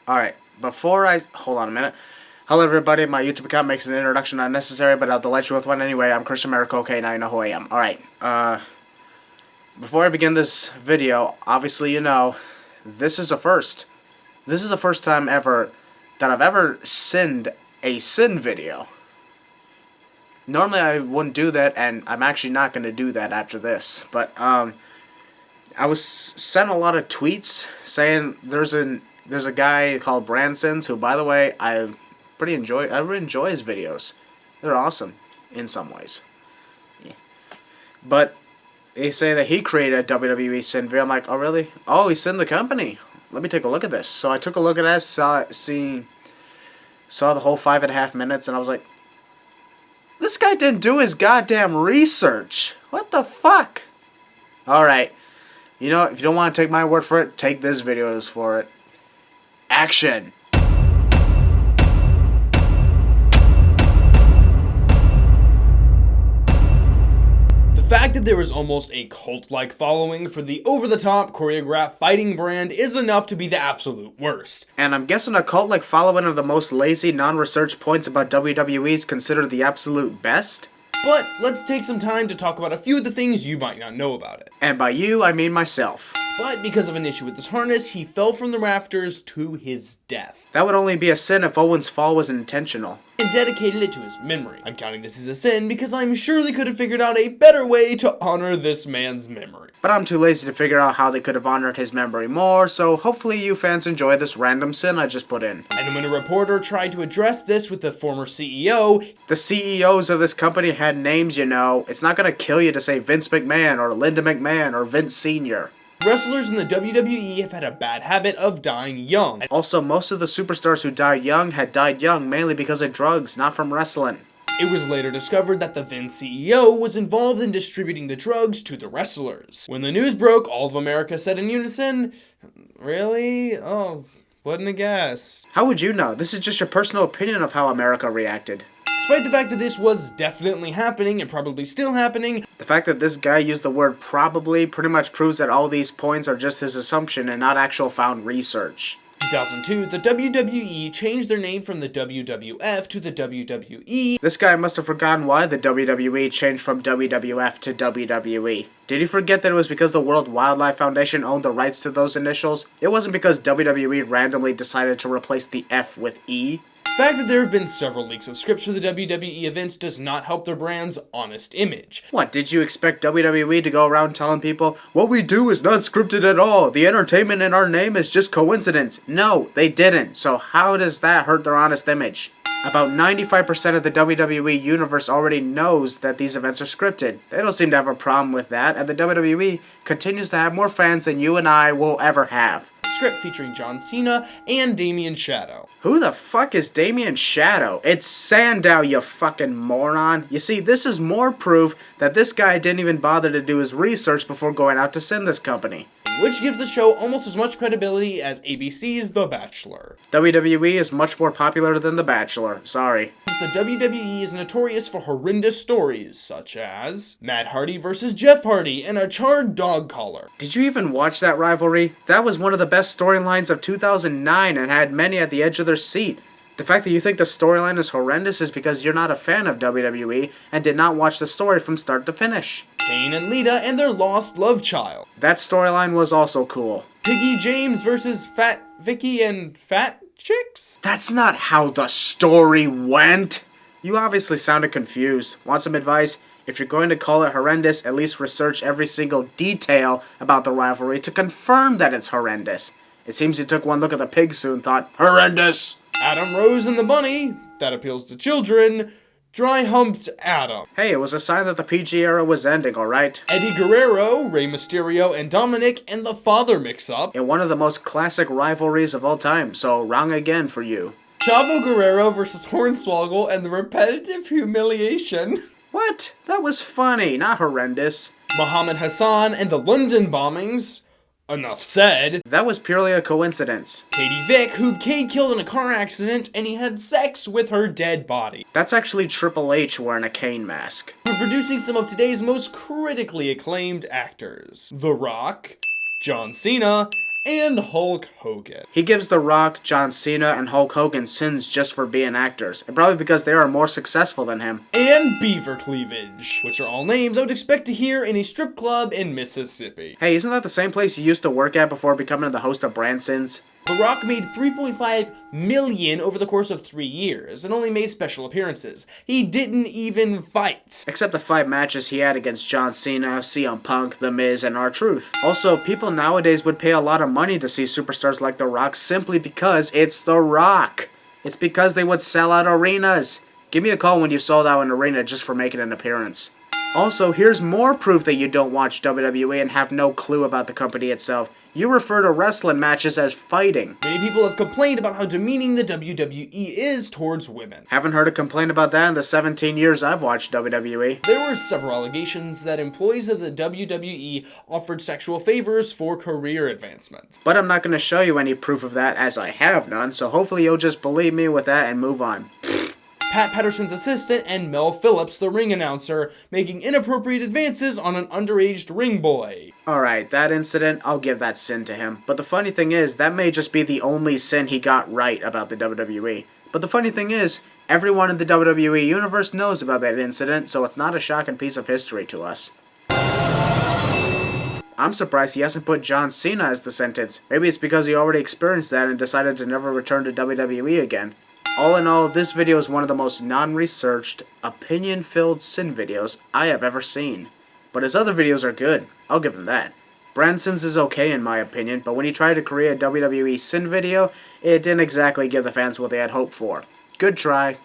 Alright, hold on a minute. Hello everybody, my YouTube account makes an introduction unnecessary, but I'll delight you with one anyway. I'm Christian Maracle, okay, now you know who I am. Alright, before I begin this video, obviously you know, this is a first. This is the first time ever that I've ever sinned a sin video. Normally I wouldn't do that, and I'm actually not going to do that after this, but, I was sent a lot of tweets saying there's a guy called BrandSins's who, by the way, I really enjoy his videos. They're awesome in some ways. Yeah. But they say that he created a WWE sin video. I'm like, oh really? Oh, he sinned the company. Let me take a look at this. So I took a look at it, saw the whole 5.5 minutes, and I was like, this guy didn't do his goddamn research. What the fuck? Alright. You know, if you don't want to take my word for it, take this videos for it. Action! The fact that there is almost a cult-like following for the over-the-top choreographed fighting brand is enough to be the absolute worst. And I'm guessing a cult-like following of the most lazy, non-research points about WWE is considered the absolute best? But let's take some time to talk about a few of the things you might not know about it. And by you, I mean myself. But because of an issue with his harness, he fell from the rafters to his death. That would only be a sin if Owen's fall was intentional. And dedicated it to his memory. I'm counting this as a sin because I'm sure they could have figured out a better way to honor this man's memory. But I'm too lazy to figure out how they could have honored his memory more, so hopefully you fans enjoy this random sin I just put in. And when a reporter tried to address this with the former CEO... The CEOs of this company had names, you know. It's not gonna kill you to say Vince McMahon or Linda McMahon or Vince Sr. Wrestlers in the WWE have had a bad habit of dying young. Also, most of the superstars who died young had died young mainly because of drugs, not from wrestling. It was later discovered that the then CEO was involved in distributing the drugs to the wrestlers. When the news broke, all of America said in unison, "Really? Oh, wouldn't have guessed." How would you know? This is just your personal opinion of how America reacted. Despite the fact that this was definitely happening and probably still happening, the fact that this guy used the word probably pretty much proves that all these points are just his assumption and not actual found research. 2002, the WWE changed their name from the WWF to the WWE. This guy must have forgotten why the WWE changed from WWF to WWE. Did he forget that it was because the World Wildlife Foundation owned the rights to those initials? It wasn't because WWE randomly decided to replace the F with E? The fact that there have been several leaks of scripts for the WWE events does not help their brand's honest image. What, did you expect WWE to go around telling people, what we do is not scripted at all, the entertainment in our name is just coincidence? No, they didn't, so how does that hurt their honest image? About 95% of the WWE universe already knows that these events are scripted. They don't seem to have a problem with that, and the WWE continues to have more fans than you and I will ever have. Script featuring John Cena and Damien Shadow. Who the fuck is Damien Shadow? It's Sandow, you fucking moron. You see, this is more proof that this guy didn't even bother to do his research before going out to send this company. Which gives the show almost as much credibility as ABC's The Bachelor. WWE is much more popular than The Bachelor, sorry. The WWE is notorious for horrendous stories, such as Matt Hardy versus Jeff Hardy and a charred dog collar. Did you even watch that rivalry? That was one of the best storylines of 2009 and had many at the edge of their seat. The fact that you think the storyline is horrendous is because you're not a fan of WWE and did not watch the story from start to finish. Kane and Lita and their lost love child. That storyline was also cool. Piggy James versus Fat Vicky and Fat Chicks? That's not how the story went! You obviously sounded confused. Want some advice? If you're going to call it horrendous, at least research every single detail about the rivalry to confirm that it's horrendous. It seems you took one look at the pig suit and thought, horrendous! Adam Rose and the Bunny, that appeals to children. Dry-humped Adam. Hey, it was a sign that the PG era was ending, alright? Eddie Guerrero, Rey Mysterio, and Dominic and the Father mix-up. In one of the most classic rivalries of all time, so wrong again for you. Chavo Guerrero versus Hornswoggle and the repetitive humiliation. What? That was funny, not horrendous. Muhammad Hassan and the London bombings. Enough said. That was purely a coincidence. Katie Vick, who Kate killed in a car accident, and he had sex with her dead body. That's actually Triple H wearing a Kane mask. We're producing some of today's most critically acclaimed actors. The Rock, John Cena, and Hulk Hogan. He gives The Rock, John Cena, and Hulk Hogan sins just for being actors, and probably because they are more successful than him. And Beaver Cleavage, which are all names I would expect to hear in a strip club in Mississippi. Hey, isn't that the same place you used to work at before becoming the host of BrandSins's? The Rock made $3.5 million over the course of 3 years, and only made special appearances. He didn't even fight. Except the 5 matches he had against John Cena, CM Punk, The Miz, and R-Truth. Also, people nowadays would pay a lot of money to see superstars like The Rock simply because it's The Rock. It's because they would sell out arenas. Give me a call when you sold out an arena just for making an appearance. Also, here's more proof that you don't watch WWE and have no clue about the company itself. You refer to wrestling matches as fighting. Many people have complained about how demeaning the WWE is towards women. Haven't heard a complaint about that in the 17 years I've watched WWE. There were several allegations that employees of the WWE offered sexual favors for career advancements. But I'm not going to show you any proof of that, as I have none, so hopefully you'll just believe me with that and move on. Pat Patterson's assistant and Mel Phillips, the ring announcer, making inappropriate advances on an underage ring boy. Alright, that incident, I'll give that sin to him. But the funny thing is, that may just be the only sin he got right about the WWE. But the funny thing is, everyone in the WWE universe knows about that incident, so it's not a shocking piece of history to us. I'm surprised he hasn't put John Cena as the sentence. Maybe it's because he already experienced that and decided to never return to WWE again. All in all, this video is one of the most non-researched, opinion-filled sin videos I have ever seen. But his other videos are good, I'll give him that. BrandSins's is okay in my opinion, but when he tried to create a WWE sin video, it didn't exactly give the fans what they had hoped for. Good try.